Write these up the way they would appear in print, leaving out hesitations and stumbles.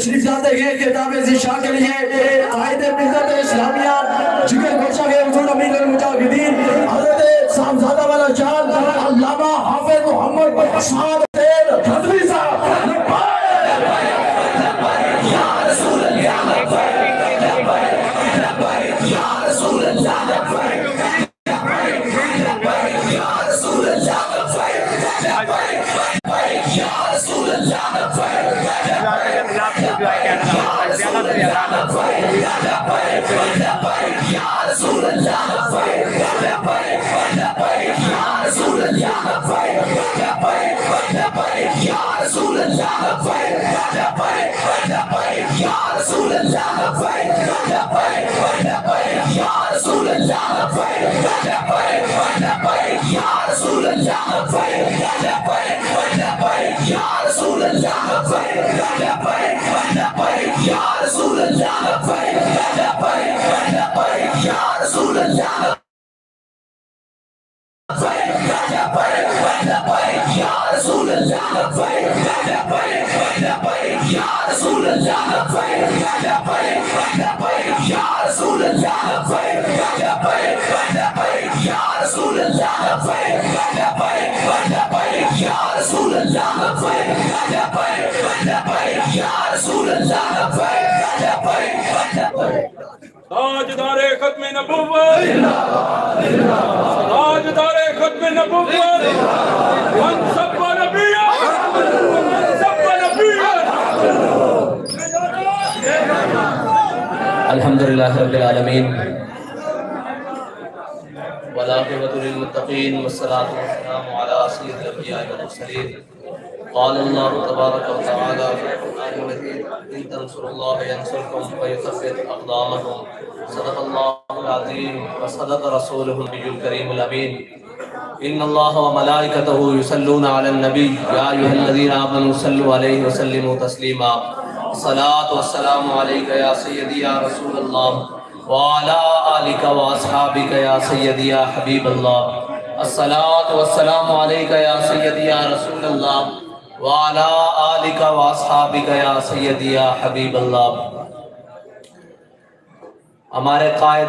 تشریف لاتے ہیں خطاب ذیشاں کے لیے قائد ملت اسلامیہ جگر گوشہ کے حضور امیر المجاہدین حضرت صاحبزادہ والا جان علامہ حافظ محمد سعد خضری صاحب یا رسول اللہ یا رسول اللہ یا رسول اللہ یا رسول تاجدار ختم نبوت تاجدار ختم نبوت منصب نبیہ منصب نبیہ الحمدللہ رب العالمین والعاقبۃ للمتقین والصلاة والسلام علی سید الانبیاء والمرسلین قال اللہ تبارک و تعالی فی القرآن المجید ان تنصروا اللہ ینصرکم ویثبت اقدامکم صدق اللہ العظیم وصدق رسولہ النبی الکریم الامین ان اللہ وملائکتہ یصلون علی النبی یا ایھا الذین آمنوا صلوا علیہ وسلموا تسلیما الصلاۃ والسلام علیک یا سیدی یا رسول اللہ وعلی آلک واصحابک یا سیدی یا حبیب اللہ الصلاۃ والسلام علیک یا سیدی یا رسول اللہ وعلی آلک واصحابک یا سیدی یا حبیب اللہ۔ ہمارے قائد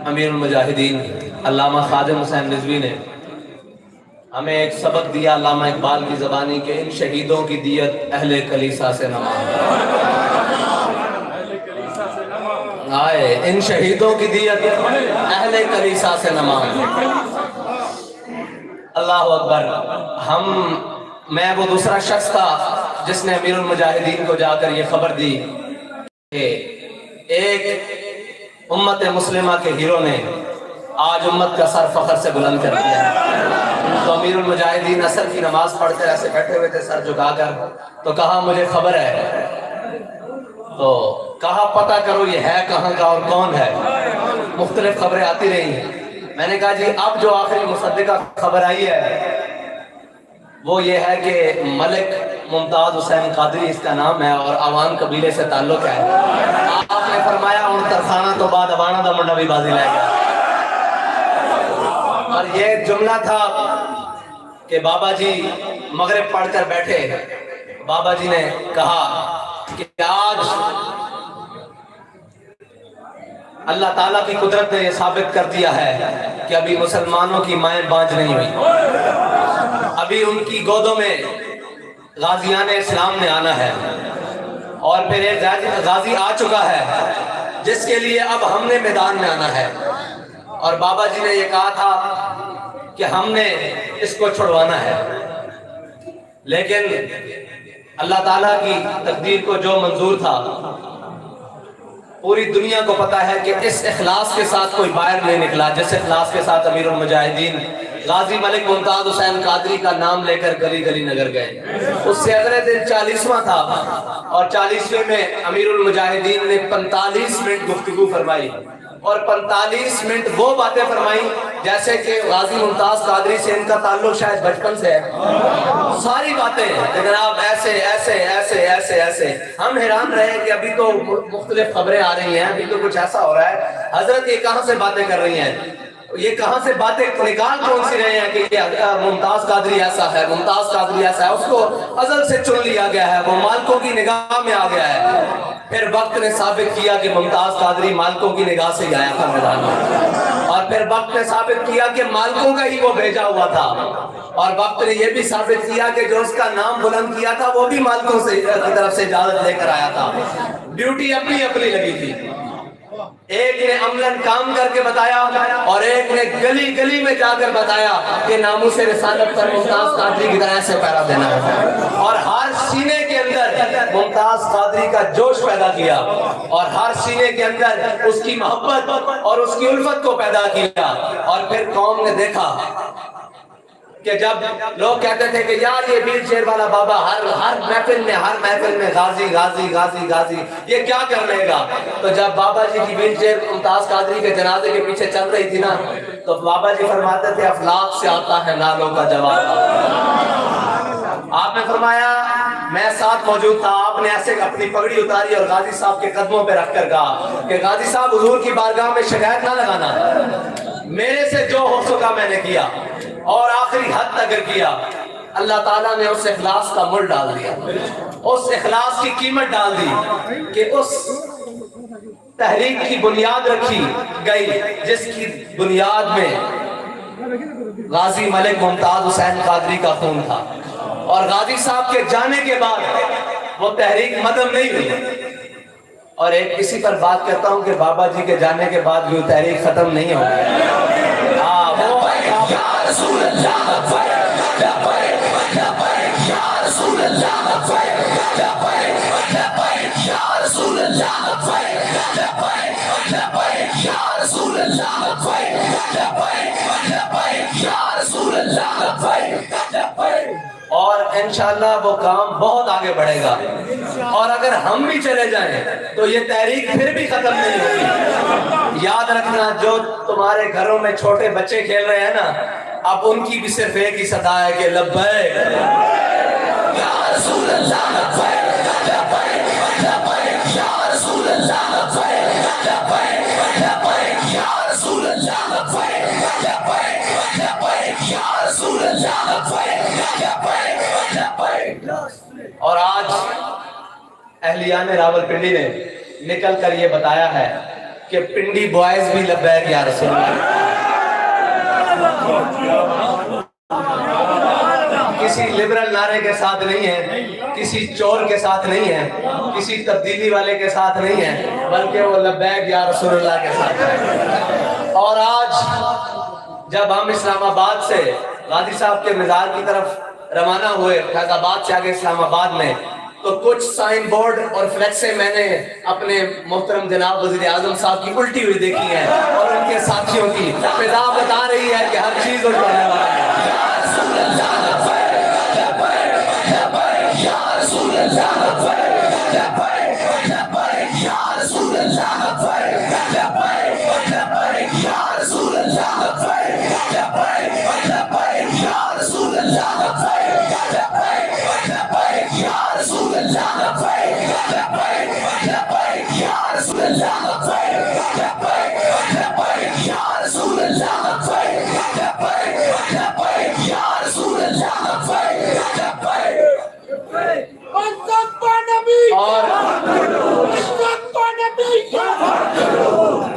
امیر المجاہدین علامہ خادم حسین رضوی نے ہمیں ایک سبق دیا علامہ اقبال کی زبانی کہ ان شہیدوں کی دیت اہل کلیسا سے نہ مانگو۔ آئے ان شہیدوں کی دیت اہل کلیسا سے نہ مانگو۔ اللہ اکبر۔ میں وہ دوسرا شخص تھا جس نے امیر المجاہدین کو جا کر یہ خبر دی کہ ایک امت مسلمہ کے ہیرو نے آج امت کا سر فخر سے بلند کر دیا۔ تو امیر المجاہدین عصر کی نماز پڑھ کر ایسے بیٹھے ہوئے تھے سر جھکا کر، تو کہا مجھے خبر ہے، تو کہا پتہ کرو یہ ہے کہاں کا اور کون ہے۔ مختلف خبریں آتی رہی ہیں۔ میں نے کہا جی اب جو آخری مصدقہ خبر آئی ہے وہ یہ ہے کہ ملک ممتاز حسین قادری اس کا نام ہے اور آوان قبیلے سے تعلق ہے۔ آپ نے فرمایا ان ترخانہ تو بعد اوانہ دا منڈا بھی بازی لائے گا۔ اور یہ جملہ تھا کہ بابا جی مغرب پڑھ کر بیٹھے، بابا جی نے کہا کہ آج اللہ تعالیٰ کی قدرت نے یہ ثابت کر دیا ہے کہ ابھی مسلمانوں کی مائیں بانج نہیں ہوئی، ابھی ان کی گودوں میں غازیان اسلام نے آنا ہے، اور پھر ایک غازی آ چکا ہے جس کے لیے اب ہم نے میدان میں آنا ہے۔ اور بابا جی نے یہ کہا تھا کہ ہم نے اس کو چھڑوانا ہے، لیکن اللہ تعالیٰ کی تقدیر کو جو منظور تھا، پوری دنیا کو پتا ہے کہ اس اخلاص کے ساتھ کوئی باہر نہیں نکلا جس اخلاص کے ساتھ امیر المجاہدین غازی ملک ممتاز حسین قادری کا نام لے کر گلی گلی نگر گئے۔ اس سے اگلے دن 40واں تھا اور 40ویں میں امیر المجاہدین نے 45 منٹ گفتگو فرمائی، اور 45 منٹ وہ باتیں فرمائی جیسے کہ غازی ممتاز قادری سے ان کا تعلق شاید بچپن سے ہے۔ ساری باتیں جناب ایسے ایسے ایسے ایسے ایسے، ہم حیران رہے کہ ابھی تو مختلف خبریں آ رہی ہیں، ابھی تو کچھ ایسا ہو رہا ہے، حضرت یہ کہاں سے باتیں کر رہی ہیں؟ یہ کہاں سے باتیں نکال کون سی رہے ہیں کہ یہ ممتاز قادری ایسا ہے، ممتاز قادری ایسا ہے، اس کو ازل سے چن لیا گیا ہے، وہ مالکوں کی نگاہ میں آ گیا ہے۔ پھر وقت نے ثابت کیا کہ ممتاز قادری مالکوں کی نگاہ سے ہی آیا تھا میدان میں، اور پھر وقت نے ثابت کیا کہ مالکوں کا ہی وہ بھیجا ہوا تھا، اور وقت نے یہ بھی ثابت کیا کہ جو اس کا نام بلند کیا تھا وہ بھی مالکوں سے کی طرف سے اجازت لے کر آیا تھا۔ ڈیوٹی اپنی اپنی لگی تھی، ایک نے عملاً کام کر کے بتایا اور ایک نے گلی گلی میں جا کر بتایا کہ ناموس رسالت پر ممتاز قادری کی طرح سے پہرا دینا ہے، اور ہر سینے کے اندر ممتاز قادری کا جوش پیدا کیا، اور ہر سینے کے اندر اس کی محبت اور اس کی الفت کو پیدا کیا۔ اور پھر قوم نے دیکھا کہ جب لوگ کہتے تھے کہ یار یہ ویل چیئر والا بابا ہر محفل میں غازی غازی غازی غازی، یہ کیا کر لے گا؟ تو جب بابا جی کی ویل چیئر ممتاز قادری کے جنازے کے پیچھے چل رہی تھی نا، تو بابا جی فرماتے تھے افلاک سے آتا ہے نالوں کا جواب۔ آپ نے فرمایا میں ساتھ موجود تھا، آپ نے ایسے اپنی پگڑی اتاری اور غازی صاحب کے قدموں پہ رکھ کر کہا کہ غازی صاحب حضور کی بارگاہ میں شکایت نہ لگانا، میرے سے جو ہو سکا میں نے کیا، اور آخری حد تک کیا۔ اللہ تعالیٰ نے اس اخلاص کا مل ڈال دیا، اس اخلاص کی قیمت ڈال دی کہ اس تحریک کی بنیاد رکھی گئی جس کی بنیاد میں غازی ملک ممتاز حسین قادری کا خون تھا، اور غازی صاحب کے جانے کے بعد وہ تحریک مدم نہیں ہوئی۔ اور ایک اسی پر بات کرتا ہوں کہ بابا جی کے جانے کے بعد بھی وہ تحریک ختم نہیں ہوگی۔ رسول اللہ اور انشاءاللہ وہ کام بہت آگے بڑھے گا، اور اگر ہم بھی چلے جائیں تو یہ تحریک پھر بھی ختم نہیں ہوگی۔ یاد رکھنا جو تمہارے گھروں میں چھوٹے بچے کھیل رہے ہیں نا، اب ان کی بھی صرف ایک ہی صدا ہے کہ لبیک یا رسول اللہ، لبیک لبیک لبیک یا رسول اللہ، لبیک لبیک لبیک یا رسول اللہ، لبیک لبیک لبیک یا رسول اللہ، لبیک لبیک لبیک۔ اور آج اہلیان راولپنڈی نے نکل کر یہ بتایا ہے کہ پنڈی بوائز بھی لبیک یا رسول اللہ۔ کسی لبرل نعرے کے ساتھ نہیں ہے، کسی چور کے ساتھ نہیں ہے، کسی تبدیلی والے کے ساتھ نہیں ہے، بلکہ وہ لبیک یا رسول اللہ کے ساتھ ہے۔ اور آج جب ہم اسلام آباد سے غازی صاحب کے مزار کی طرف روانہ ہوئے، فیض آباد سے آگے اسلام آباد میں، تو کچھ سائن بورڈ اور فلیکسیں میں نے اپنے محترم جناب وزیر اعظم صاحب کی الٹی ہوئی دیکھی ہیں، اور ان کے ساتھیوں کی فضا بتا رہی ہے کہ ہر چیز الٹ ہونے والا ہے۔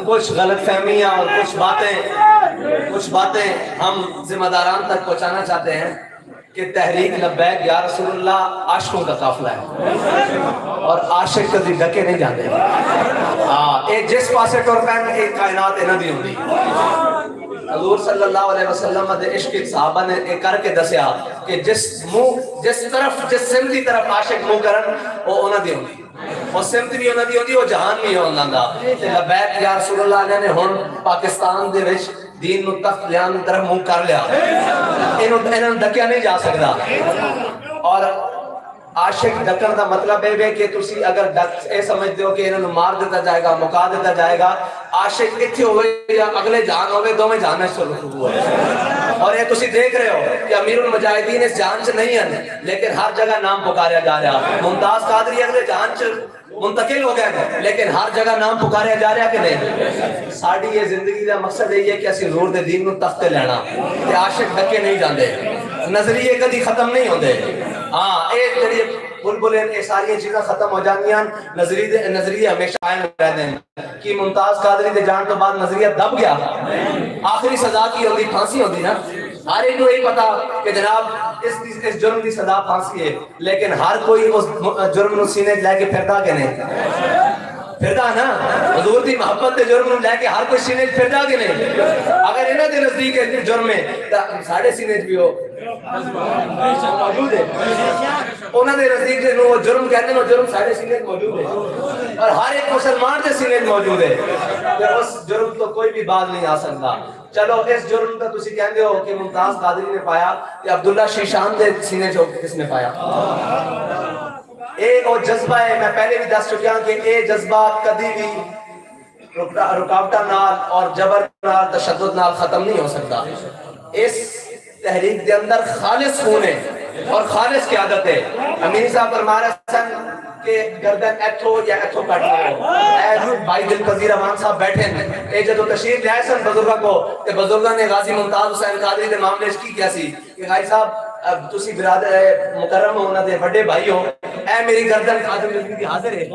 کچھ غلط فہمیاں اور کچھ باتیں ہم ذمہ داران تک پہنچانا چاہتے ہیں کہ تحریک لبیک یا رسول اللہ عاشقوں کا قافلہ ہے، اور عاشق کبھی ڈکے نہیں جاتے۔ ایک جس پاسے ٹور پین ایک کائنات نہ دی ہوندی۔ حضور صلی اللہ علیہ وسلم دے عشق صحابہ نے ایک کر کے دسیا کہ جس سمت دی طرف عاشق منہ کرن وہ انہاں دی ہوندی، وہ سمت بھی انہاں دی ہوندی، وہ جہان بھی انہاں دا۔ تے لبیک یا رسول اللہ نے ہن پاکستان دے وچ دین نو تخت لیان دی طرف منہ کر لیا، انہاں ڈکیا نہیں جا سکدا۔ اور عاشق ڈکن دا مطلب ہے کہ تسی اگر اے سمجھتے ہو کہ انہوں مار دیتا جائے گا، مکا دیتا جائے گا، عاشق اتھے ہوئے یا اگلے جہان ہوئے، دو میں جہان میں شروع ہے۔ اور یہ تسی دیکھ رہے ہو کہ امیر المجاہدین اس جہان سے نہیں ہیں، لیکن ہر جگہ نام پکاریا جا رہا۔ ممتاز قادری اگلے جہان سے منتقل ہو گئے لیکن ہر جگہ نام پکاریا جا رہا کہ نہیں. ساری یہ زندگی کا مقصد یہی ہے کہ اسی حضور دے دین نو تختے لینا تے عاشق ڈکے نہیں جاندے, نظریے کدی ختم نہیں ہوندے. ہاں اے جڑی بلبل یہ ساری چیزاں ختم ہو جاندیاں, نظریے ہمیشہ قائم رہتے ہیں. کہ ممتاز قادری دے جان تو بعد نظریہ دب گیا, آخری سزا کی ہوندی پھانسی ہوندی نا. ہر ایک کو یہی پتا کہ جناب اس جرم کی سزا پھانسی ہے, لیکن ہر کوئی اس جرم نو سینے لے کے پھردا کہ نہیں پھردا نا. حضور دی محبت دے جرم نو لے کے ہر کوئی سینے پھردا کہ نہیں. اگر انہاں دے نزدیک جرم ہے تے ساڈے سینے بھی ہو موجود ہے, انہاں دے نزدیک جو وہ جرم کہتے ہیں وہ جرم ساڈے سینے موجود ہے, اور ہر ایک مسلمان دے سینے موجود ہے. تے اس جرم تو کوئی بھی باز نہیں آ سکتا. چلو اس جرم کا تسی کہندے ہو کہ ممتاز قادری نے پایا کہ عبداللہ شیشان دے سینے جو کس نے پایا. اے او جذبہ ہے, میں پہلے بھی دس چکیا کہ اے جذبہ کدی بھی رکاوٹاں نال اور جبر نال تشدد نال ختم نہیں ہو سکتا. اس تحریک دے اندر خالص خون ہے اور خالص قیادت ہے. امین صاحب فرما رہے سن کہ گردن ایتھو یا ایتھو کٹ لو. اے بھائی دل پذیر امان صاحب بیٹھے ہیں, اے جدو تشریف لے سن بزرگاں کو تے بزرگاں نے غازی ممتاز حسین قادری دے معاملے کی کیا سی کہ بھائی صاحب تسی برادر مکرم ہو, انہاں دے بڑے بھائی ہو, اے میری گردن خادم کی حاضر ہے,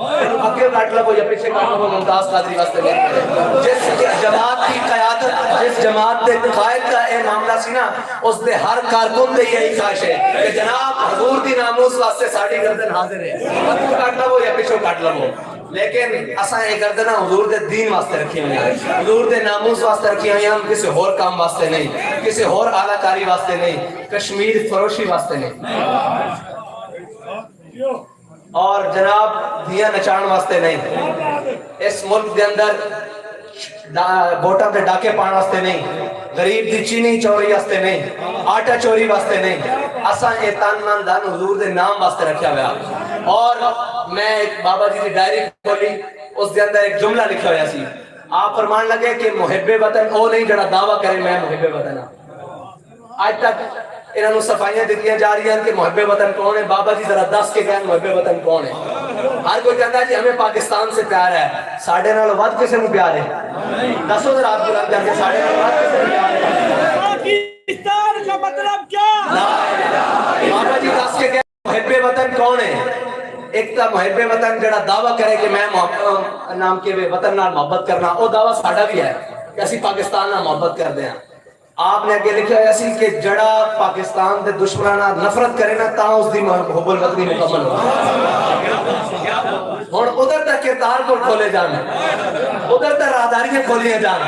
اگے کٹ لو یا پیچھے کٹ لو, ممتاز قادری واسطے نہیں. جس جماعت کی قیادت, جس جماعت دے قائد کا اے معاملہ سی نا, اس دے ہر کارکن دے یہی خواہش ہے کہ جناب حضور دی ناموس واسطے ساڈی گردن حاضر ہے, اگے کٹ لو یا پیچھے کٹ لو. لیکن اساں یہ گردناں حضور دے دین واسطے رکھی ہوئی ہیں, حضور دے ناموس واسطے رکھی ہوئی ہیں, کسی اور کام واسطے نہیں, کسی اور اعلیٰ کاری واسطے نہیں, کشمیر فروشی واسطے نہیں, اور جناب دیا نچان واسطے نہیں, اس ملک دے اندر ووٹاں تے ڈاکے پان واسطے نہیں, غریب دی چینی چوری واسطے نہیں, آٹا چوری واسطے نہیں. اساں یہ تن من دھن حضور دے نام واسطے رکھیا ہوا. اور میں ایک بابا جی دی ڈائری کھولی, اس دے اندر ایک جملہ لکھا ہوا سی. آپ فرمان لگے کہ محب وطن او نہیں جڑا دعویٰ کرے میں محب وطن ہاں. آج تک انہوں نے صفائیاں دیتیاں جا رہی ہیں کہ محب وطن کون ہے. بابا جی ذرا دس کے کہیں محب وطن کون ہے. ہر کوئی کہتا ہے جی ہمیں پاکستان سے پیار ہے, ساڑھے نال ود کسے میں پیار ہے. دسو ذرا آپ بلند جا کے ساڑھے نال ود کسے میں پیار ہے. پاکستان کا مطلب کیا؟ بابا جی دس کے کہیں محب وطن کون ہے. ایک تا محب وطن جڑا دعویٰ کرے کہ میں نام کے وطن نال محبت کرنا, وہ دعویٰ ساڑھا بھی ہے کہ اسی پاکستان نال محبت کر دیں. آپ نے اگے لکھا ہے سی کہ جڑا پاکستان دے دشمنانہ نفرت کرے نا تاں اس دی حب الوطنی مکمل ہو. اور ادھر تک کردار کو کھولے جانا, ادھر تک راہداریاں کھولیاں جانا,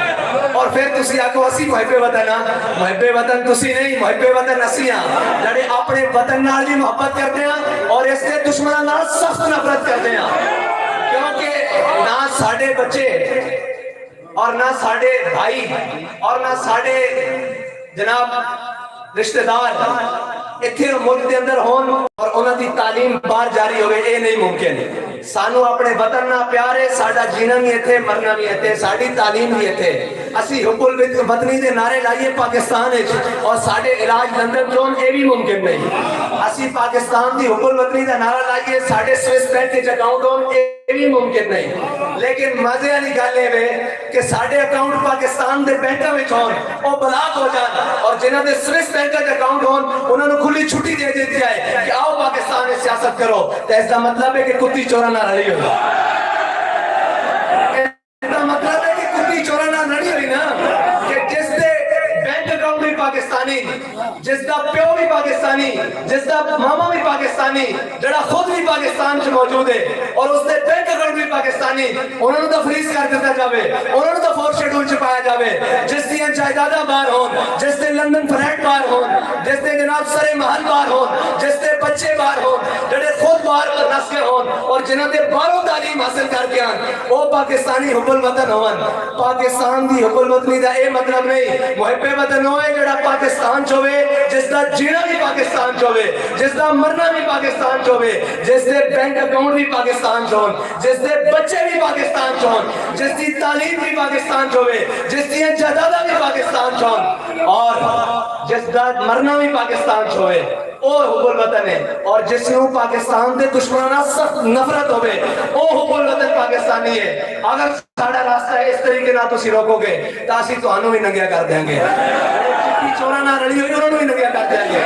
اور پھر تسی آکھو اسی محب وطن ہاں. محب وطن تسی نہیں, محب وطن اسی ہاں جڑے اپنے وطن نال بھی محبت کرتے ہیں اور اس کے دشمناں نال سخت نفرت کرتے ہیں. کیونکہ نہ ساڈے بچے اور نہ ساڑھے بھائی اور نہ ساڑھے جناب رشتہ دار اتھے ملک دے اندر ہون اور انہاں دی تعلیم باہر جاری ہوئے, اے نہیں ممکن. سانو اپنے وطن نہ پیار ہے, ساڈا جینا بھی اتھے, مرنا بھی اتھے, ساڈی تعلیم بھی اتھے. اسی حب الوطنی دے نعرے لائیے پاکستان اور ساڈے علاج لندن چون, اے بھی ممکن نہیں. اسی پاکستان دی حب الوطنی دا نعرہ لائیے ساڈے سوئس بینک کے اکاؤنٹ ہون, اے بھی ممکن نہیں. لیکن مزے والی گل ہے کہ ساڈے اکاؤنٹ پاکستان دے بینکاں وچ ہون, او بلاک ہو جان, اور جنہاں دے سوئس بینک کے اکاؤنٹ ہون انہاں نوں کھلی چھٹی دے دیتی ہے کہ آؤ پاکستان میں سیاست کرو. تو اس کا مطلب ہے کہ کتی چورا نہ رلی ہوئی, اس کا مطلب ہے کہ کتی چورا نہ رلی ہوئی نا, کہ جس دے بینک اکاؤنٹ بھی پاکستانی, جس دا پیو بھی پاکستانی, جس دا ماما بھی پاکستانی, جڑا خود بھی پاکستان سے موجود ہے اور اس دے بینک اکاؤنٹ بھی پاکستانی, انہوں نے تو فریز کر دیتا جاوے, انہوں نے تو فورتھ شیڈول چھپایا جاوے. جس دیاں جائیداداں باہر ہون, جس دے لندن فلیٹ باہر ہون, جس دے جناب سرے محل باہر ہون, جس دے بچے باہر ہون, جڑے خود باہر پر نس کے ہون اور جنہاں دے باہروں تعلیم حاصل کر کے آن, وہ پاکستانی حب الوطن ہون. پاکستان دی حب الوطنی دا اے مطلب نہیں محب وطن ہوئے جڑا پاکستان چوے, جس دا جینا بھی پاکستان چوے, جس دا مرنا بھی پاکستان چوے, جس دے بینک اکاؤنٹ بھی پاکستان چون, جس دے بچے بھی پاکستان چون, جس دی تعلیم بھی پاکستان چوے, جس دی جائیداداں بھی پاکستان چون, اور جس دا مرنا بھی پاکستان چوے. او حب الوطن ہے، اور جس نو پاکستان دے دشمناں سخت نفرت ہوے او حب الوطن پاکستانی ہے۔ اگر ساڈا راستہ اس طریقے نال تسی روکو گے تو اسی تانوں بھی ننگیا کر دیں گے، چوراں نال رلی ہوئی انہوں نے بھی ننگیا کر دیں گے۔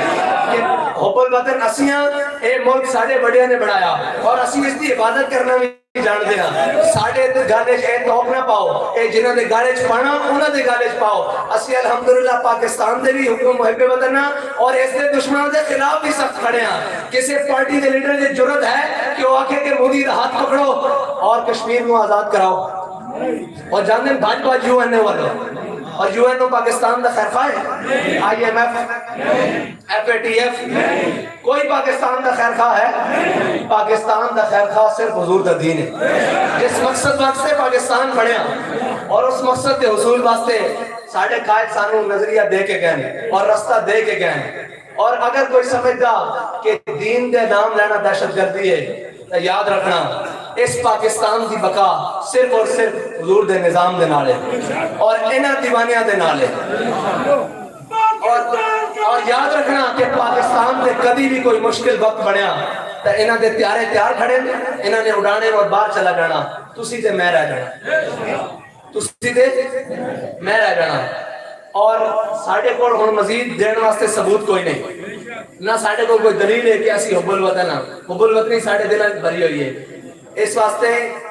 کہ حب الوطن اسیاں اے ملک ساڈے بڑیاں نے بنایا اور اسی اس دی حفاظت کرنا بھی جان دینا۔ ساڈے گالے چ اے توک نہ پاؤ، اے جنہاں دے گالے چ پانا انہاں دے گالے چ پاؤ۔ اسی الحمدللہ پاکستان دے بھی حکم محب وطن اور اس دے دشمنوں دے خلاف بھی سخت کھڑے ہیں۔ کسی پارٹی دے لیڈر دی جرت ہے کہ وہ آکھے کہ مودی دا ہاتھ پکڑو اور کشمیر کو آزاد کراؤ، اور جاندے بھاجپا یو این اے والو، اور یو این او پاکستان دا خیر خواہ ہے، I M F, F A T F, کوئی پاکستان دا خیر خواہ ہے؟ پاکستان دا خیر خواہ صرف حضور دا دین ہے۔ جس مقصد واسطے پاکستان بڑھیا اور اس مقصد کے حصول واسطے ساڑھے قائد سانوں نظریہ دے کے گئے اور رستہ دے کے گئے۔ اور اگر کوئی سمجھدا کہ دین دے نام لینا دہشت گردی ہے تو یاد رکھنا اس پاکستان دی بقا صرف اور صرف حضور دے نظام دے نالے اور انہاں دیوانیاں دے نالے۔ اور یاد رکھنا کہ پاکستان دے کبھی بھی کوئی مشکل وقت بنیا تو انہاں دے پیارے تیار کھڑے، انہاں نے اڑانے اور باہر چلا جانا، تسی تے میں رہ جانا، تسی تے میں رہ جانا۔ اور ساڑھے کو ہن مزید دین واسطے ثبوت کوئی نہیں، نہ ساڑھے کو کوئی دلیل ہے کہ اسی حب الوطن ہیں۔ حب الوطنی ساڑھے دلوں بھری ہوئی ہے، اس واسطے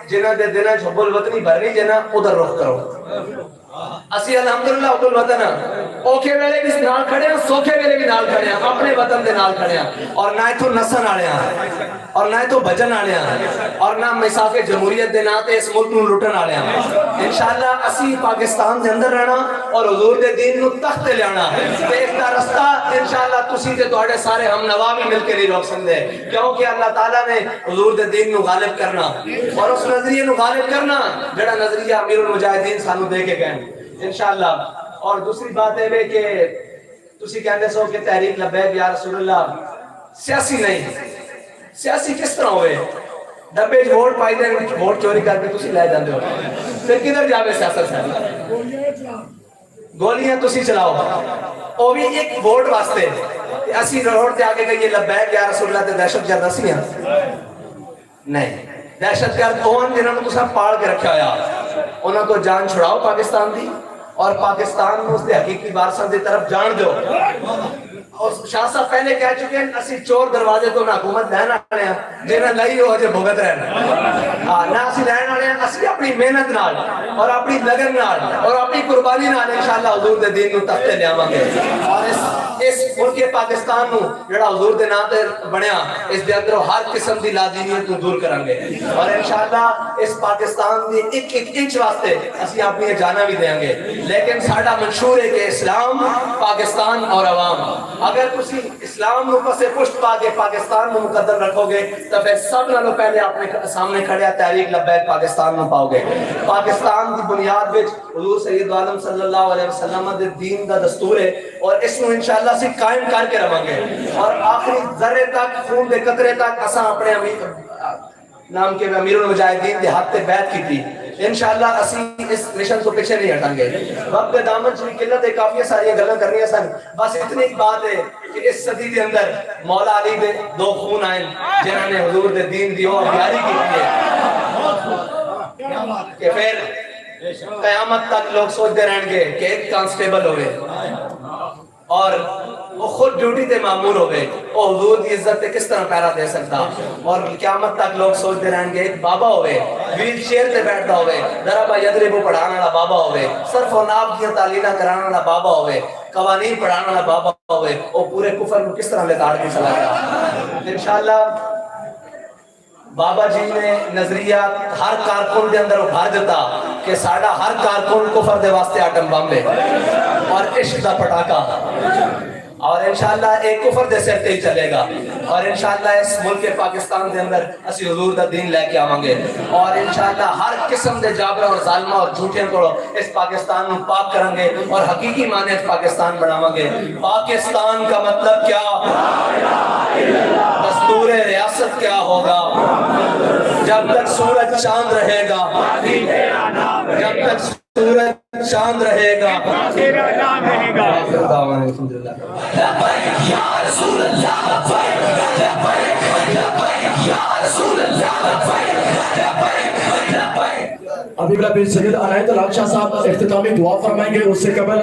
جنہاں دے دلوں حب الوطنی بھرنی جنہاں ادھر رخ کرو۔ اسی الحمدللہ حب الوطن ہیں، اوکھے ویلے بھی نال کھڑے ہیں، سوکھے ویلے بھی نال کھڑے ہیں، اپنے وطن دے نال کھڑے ہیں، اور نہ تو نسن آڑے ہیں اور نہ تو بجن آڑے ہیں اور نہ مساف جمہوریت دے ناتے اس ملک نو لٹن آڑے ہیں۔ انشاءاللہ اسی پاکستان دے اندر رہنا اور حضور دے دین نو تخت لیانا، تے ایک دا رستہ انشاءاللہ تسی تے تواڈے سارے ہم نوا بھی مل کے نہیں روک سکدے، کیونکہ اللہ تعالیٰ نے حضور دے دین نو غالب کرنا اور اس نظریے نو غالب کرنا جڑا نظریہ امیر المجاہدین سانو دے کے گئے انشاءاللہ۔ اور دوسری بات ہے کہ تسی کہندے سو کہ تحریک لبیک یا رسول اللہ سیاسی نہیں، سیاسی کس طرح ہوئے؟ ڈبے ووٹ پائی دیں، ووٹ چوری کر کے تسی لے جاندے ہو، پھر کدھر جاوے سیاست سے؟ گولیاں تسی چلاؤ، وہ بھی ایک ووٹ واسطے۔ اسی روڈ تے آگے گئی لبیک یا رسول اللہ تے دہشت گرد اسی ہیں؟ نہیں، دہشت گرد اوہن جنہوں نے تسا پاڑ کے رکھا ہویا، انہوں کو جان چھڑاؤ پاکستان دی اور پاکستان میں اس دے حقیقی وارثاں دی طرف جان دو۔ اور شاہ صاحب پہلے کہہ چکے ہیں اسی چور دروازے تو نہ حکومت لین آنے ہیں جنہیں لئی ہو اجے بھگت رہنا، نہ اسی لین آنے ہیں، اسی اپنی محنت نال اور اپنی لگن نال اور اپنی قربانی نال انشاءاللہ حضور دے دین نو تختے لے آواں گے، اور اس ملک پاکستان نو جڑا حضور دے نام تے بنیا اس دے اندر ہر قسم دی لادینیت نو دور کریں گے، اور انشاءاللہ اس پاکستان دی ایک ایک انچ واسطے اسی اپنی جانا بھی دیں گے۔ لیکن ساڈا منشور ہے کہ اسلام، پاکستان اور عوام، اگر تسی اسلام نو پسے پشت پا کے پاکستان نو مقدم رکھو گے تو پھر سب نالوں پہلے اپنے سامنے کھڑیا تحریک لبیک پاکستان نو پاؤ گے۔ پاکستان دی بنیاد وچ حضور سید عالم صلی اللہ علیہ وسلم دے دین دا دستور ہے اور اس نو انشاءاللہ اسی قائم کر کے رہاں گے، اور آخری ذرے تک خون دے قطرے تک اساں اپنے نام کے امیر المجاہدین دے ہاتھ تے بیعت کی تھی، انشاءاللہ اسی اس مشن کو پیچھے نہیں ہٹیں گے۔ وقت دامن چلی قلت ہے، کافی ساری گلاں کرنی ہے سن، بس اتنی ایک بات ہے کہ اس صدی دے اندر مولا علی دے دو خون آئے جنہوں نے حضور دے دین دی اور بیاری کی ہے کہ پھر قیامت تک لوگ سوچتے رہیں گے کہ ایک کانسٹیبل ہوئے اور وہ خود ڈیوٹی تے معمور ہوئے، وہ حضور دی عزت تے کس طرح پیرا دے سکتا، اور قیامت تک لوگ سوچتے رہیں گے ایک بابا ہوئے، ویل چیئر تے بیٹھتا ہوئے، ضربہ یضرب پڑھانا والا بابا ہوئے، صرف و ناب کی تعلیمہ کرانا والا بابا ہوئے، قوانین پڑھانا والا بابا ہوئے، وہ پورے کفر کو کس طرح لتاڑ کے چلا گیا۔ انشاءاللہ بابا جی نے نظریہ ہر کارکن دے اندر ابھار دیتا کہ ساڑھا ہر کارکن کفر دے واسطے آٹم بامبے اور عشق دا پٹاکا، اور انشاءاللہ ایک کفر دے سر ہی چلے گا، اور انشاءاللہ اس ملک پاکستان دے اندر اسی حضور دا دین لے کے آوانگے، اور انشاءاللہ ہر قسم دے جابرہ اور ظالمہ اور جھوٹیاں کو اس پاکستان میں پاک کریں گے اور حقیقی معنی پاکستان بڑھاویں گے۔ پاکستان کا مطلب کیا؟ دستور ریاست کیا ہوگا؟ جب تک سورج چاند رہے گا، جب تک سورج چاند رہے گا، تیرا نام رہے گا. دعوانا الحمدللہ. ابھی پھر سید عنایت الحق شاہ صاحب اختتامی دعا فرمائیں گے. اس سے قبل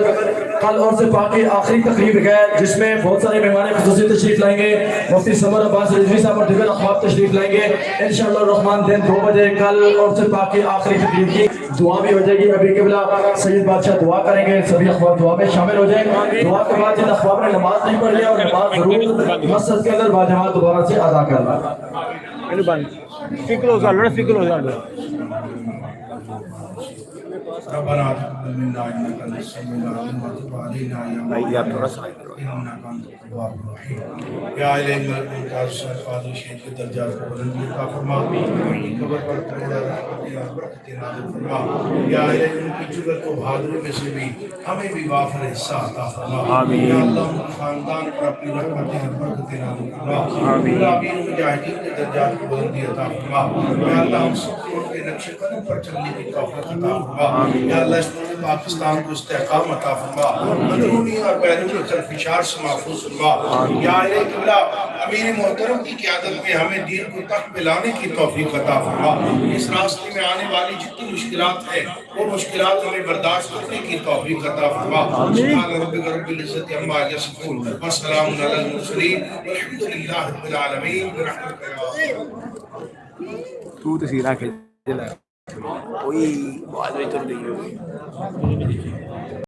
کل اور سے پاک کی آخری تقریب ہے جس میں بہت سارے مہمان خصوصی تشریف لائیں گے. مفتی سمر عباس رضوی صاحب اور دیگر احباب تشریف لائیں گے انشاءاللہ الرحمن. دن 2 بجے کل اور سے پاک کی آخری تقریب کی دعا بھی ہو جائے گی. ابھی قبلہ سید بادشاہ دعا کریں گے، سبھی احباب دعا میں شامل ہو جائیں. دعا کے بعد جن احباب نے نماز نہیں پڑھ لیا اور نماز ضرور مسجد کے اندر باجماعت دوبارہ سے ادا کرنا. ربنا تقبل منا انك انت السميع العليم وتب علينا يا انك انت التواب الرحيم. یا الہ ممتاز قاضی شہید کے درجات کو بلندی عطا فرما، ان کی قبر پر تمہارا رحمت اور برکت نازل فرما. یا الہ ان کی جگت کو بہادری میں سے بھی ہمیں بھی وافر حصہ عطا فرما. یا اللہ ان کے خاندان پر اپنی رحمت اور برکت نازل فرما. یا امیر مجاہدین کے درجات کو بلندی عطا فرما. یا اللہ ہم سب کو ان کے نقش قدم پر چلنے کی توفیق عطا فرما. یا اللہ اس ملک پاکستان کو استحکام عطا فرما، اندرونی اور بیرونی خلفشار سے محفوظ فرما. یا الہ قبلہ امیر محترم کی قیادت میں ہمیں دین کو تخت پہ لانے کی توفیق عطا فرما. اس راستے میں آنے والی جتنی مشکلات ہیں وہ مشکلات ہمیں برداشت کرنے کی توفیق عطا فرما. سبحان ربک رب العزت عما یصفون والسلام علی المرسلین والحمد للہ رب العالمین برحمتک یا ارحم. تو تصویریں کھینچ کوئی بات نہیں چل رہی ہے.